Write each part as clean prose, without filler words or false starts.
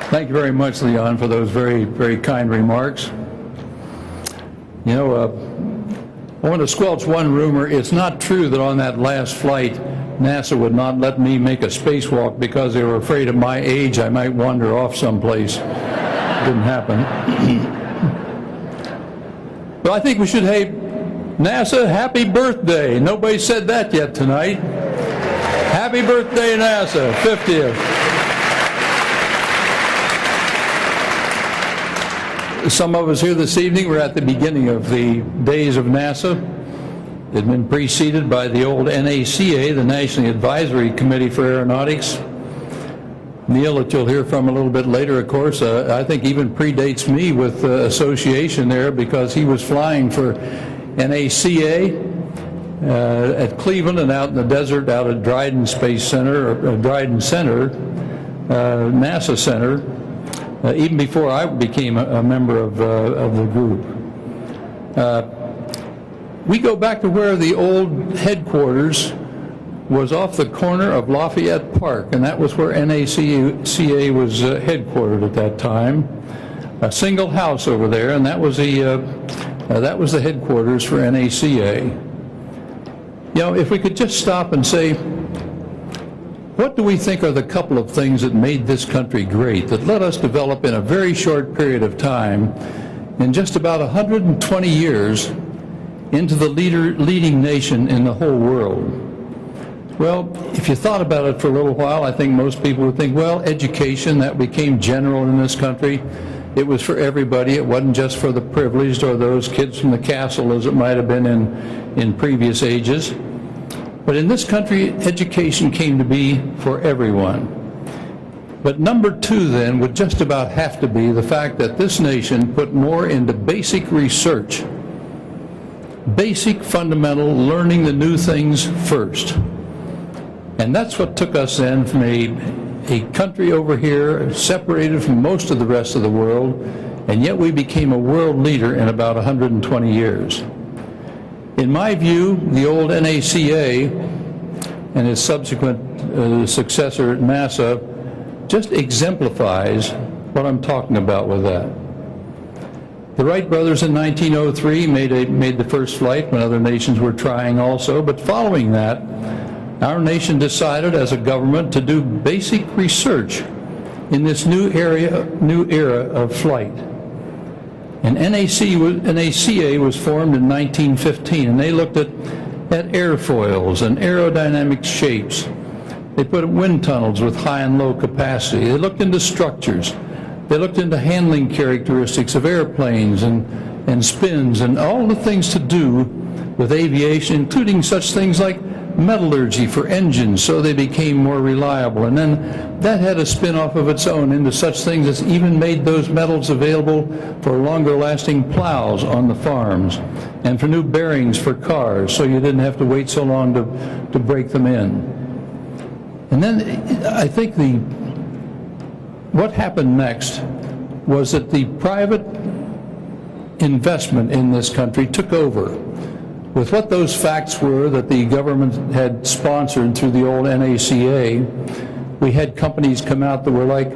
Thank you very much, Leon, for those very, very kind remarks. You know, I want to squelch one rumor. It's not true that on that last flight, NASA would not let me make a spacewalk because they were afraid at my age I might wander off someplace. Didn't happen. But I think we should say, NASA, happy birthday. Nobody said that yet tonight. Happy birthday, NASA, 50th. Some of us here this evening were at the beginning of the days of NASA. It had been preceded by the old NACA, the National Advisory Committee for Aeronautics. Neil, that you'll hear from a little bit later, of course, I think even predates me with association there because he was flying for NACA at Cleveland and out in the desert, out at Dryden Space Center, or Dryden Center, NASA Center, even before I became a member of the group. We go back to where the old headquarters was off the corner of Lafayette Park, and that was where NACA was headquartered at that time. A single house over there, and that was the headquarters for NACA. You know, if we could just stop and say, what do we think are the couple of things that made this country great, that let us develop in a very short period of time, in just about 120 years, into the leading nation in the whole world? Well, if you thought about it for a little while, I think most people would think, well, education, that became general in this country. It was for everybody. It wasn't just for the privileged or those kids from the castle as it might have been in previous ages. But in this country, education came to be for everyone. But number two then would just about have to be the fact that this nation put more into basic research, basic fundamental learning the new things first. And that's what took us then from a country over here separated from most of the rest of the world, and yet we became a world leader in about 120 years. In my view, the old NACA and its subsequent successor at NASA just exemplifies what I'm talking about with that. The Wright brothers in 1903 made the first flight when other nations were trying also, but following that, our nation decided as a government to do basic research in this new era of flight. And NACA was formed in 1915, and they looked at airfoils and aerodynamic shapes. They put wind tunnels with high and low capacity. They looked into structures. They looked into handling characteristics of airplanes and spins and all the things to do with aviation, including such things like metallurgy for engines, so they became more reliable. And then that had a spin-off of its own into such things as even made those metals available for longer lasting plows on the farms and for new bearings for cars, so you didn't have to wait so long to break them in. And then I think what happened next was that the private investment in this country took over with what those facts were that the government had sponsored through the old NACA. We had companies come out that were like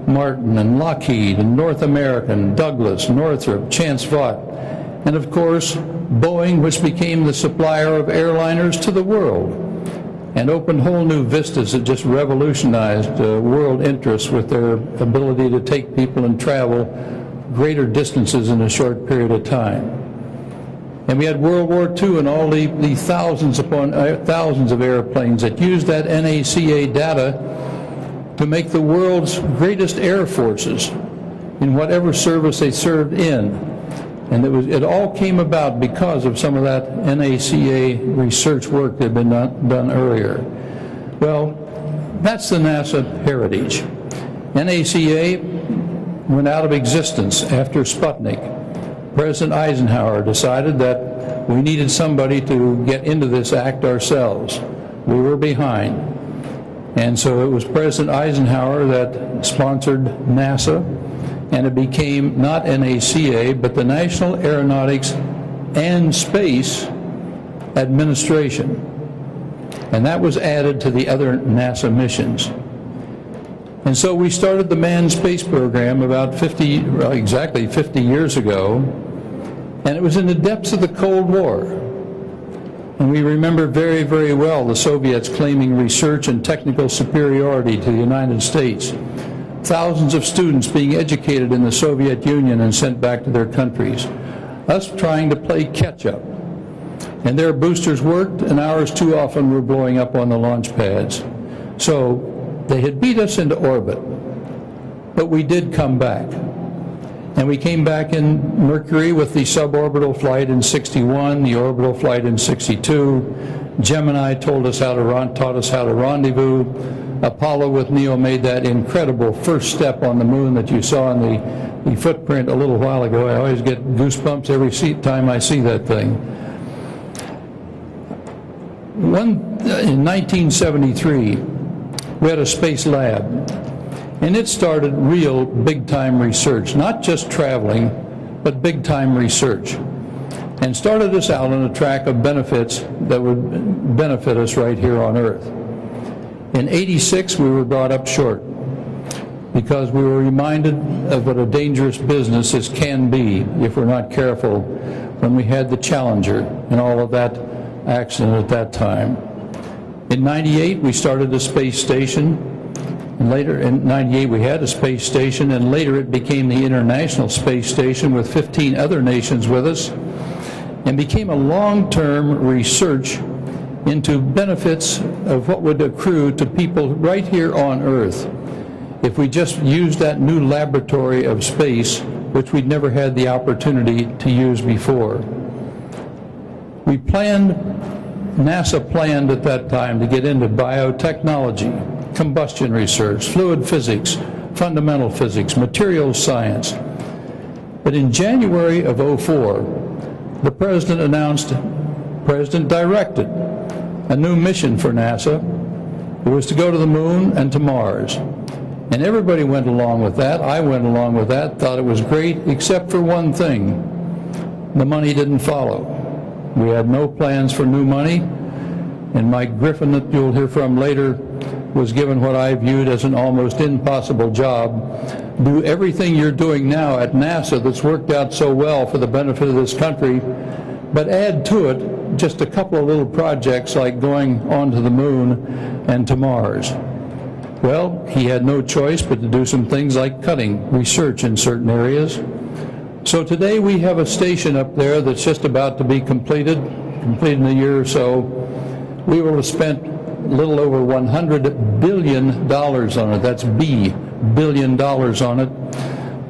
Martin and Lockheed and North American, Douglas, Northrop, Chance Vought, and of course Boeing, which became the supplier of airliners to the world and opened whole new vistas that just revolutionized world interests with their ability to take people and travel greater distances in a short period of time. And we had World War II and all the thousands upon thousands of airplanes that used that NACA data to make the world's greatest air forces in whatever service they served in. And it all came about because of some of that NACA research work that had been done earlier. Well, that's the NASA heritage. NACA went out of existence after Sputnik. President Eisenhower decided that we needed somebody to get into this act ourselves. We were behind. And so it was President Eisenhower that sponsored NASA, and it became not NACA, but the National Aeronautics and Space Administration. And that was added to the other NASA missions. And so we started the manned space program about exactly 50 years ago, and it was in the depths of the Cold War. And we remember very, very well the Soviets claiming research and technical superiority to the United States. Thousands of students being educated in the Soviet Union and sent back to their countries. Us trying to play catch-up. And their boosters worked, and ours too often were blowing up on the launch pads. So they had beat us into orbit, but we did come back. And we came back in Mercury with the suborbital flight in '61, the orbital flight in '62. Gemini taught us how to rendezvous. Apollo with Neil made that incredible first step on the moon that you saw in the footprint a little while ago. I always get goosebumps every time I see that thing. In 1973, we had a space lab, and it started real big-time research, not just traveling, but big-time research, and started us out on a track of benefits that would benefit us right here on Earth. In '86, we were brought up short because we were reminded of what a dangerous business this can be if we're not careful when we had the Challenger and all of that accident at that time. In '98, we started a space station, and later in '98 we had a space station, and later it became the International Space Station with 15 other nations with us, and became a long-term research into benefits of what would accrue to people right here on Earth if we just used that new laboratory of space, which we'd never had the opportunity to use before. NASA planned at that time to get into biotechnology, combustion research, fluid physics, fundamental physics, materials science. But in January of '04, the President directed a new mission for NASA. It was to go to the moon and to Mars. And everybody went along with that. I went along with that, thought it was great, except for one thing. The money didn't follow. We had no plans for new money, and Mike Griffin, that you'll hear from later, was given what I viewed as an almost impossible job. Do everything you're doing now at NASA that's worked out so well for the benefit of this country, but add to it just a couple of little projects like going onto the moon and to Mars. Well, he had no choice but to do some things like cutting research in certain areas. So today we have a station up there that's just about to be completed in a year or so. We will have spent a little over $100 billion on it. That's billion dollars on it.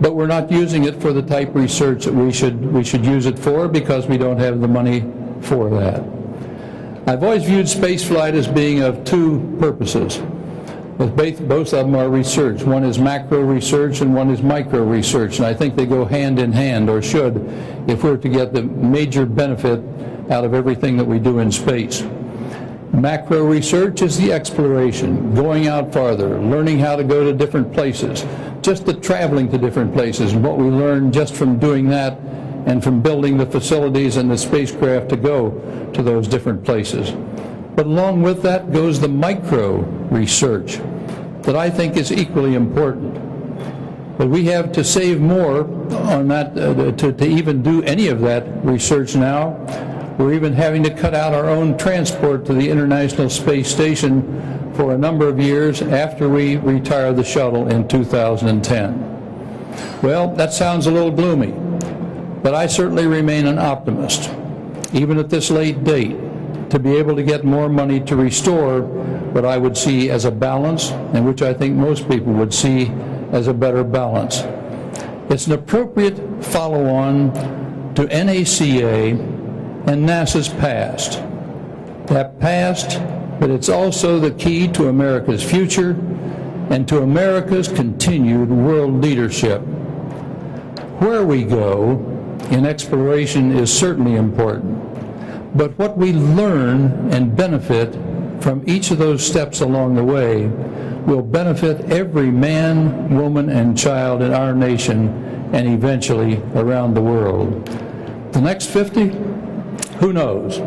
But we're not using it for the type of research that we should use it for, because we don't have the money for that. I've always viewed spaceflight as being of two purposes. Both of them are research. One is macro research and one is micro research, and I think they go hand in hand, or should, if we're to get the major benefit out of everything that we do in space. Macro research is the exploration, going out farther, learning how to go to different places, just the traveling to different places, and what we learn just from doing that and from building the facilities and the spacecraft to go to those different places. But along with that goes the micro research that I think is equally important. But we have to save more on that to even do any of that research now. We're even having to cut out our own transport to the International Space Station for a number of years after we retire the shuttle in 2010. Well, that sounds a little gloomy, but I certainly remain an optimist, even at this late date, to be able to get more money to restore what I would see as a balance, and which I think most people would see as a better balance. It's an appropriate follow-on to NACA and NASA's past. That past, but it's also the key to America's future and to America's continued world leadership. Where we go in exploration is certainly important, but what we learn and benefit from each of those steps along the way will benefit every man, woman, and child in our nation and eventually around the world. The next 50? Who knows?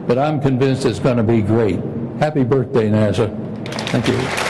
But I'm convinced it's going to be great. Happy birthday, NASA. Thank you.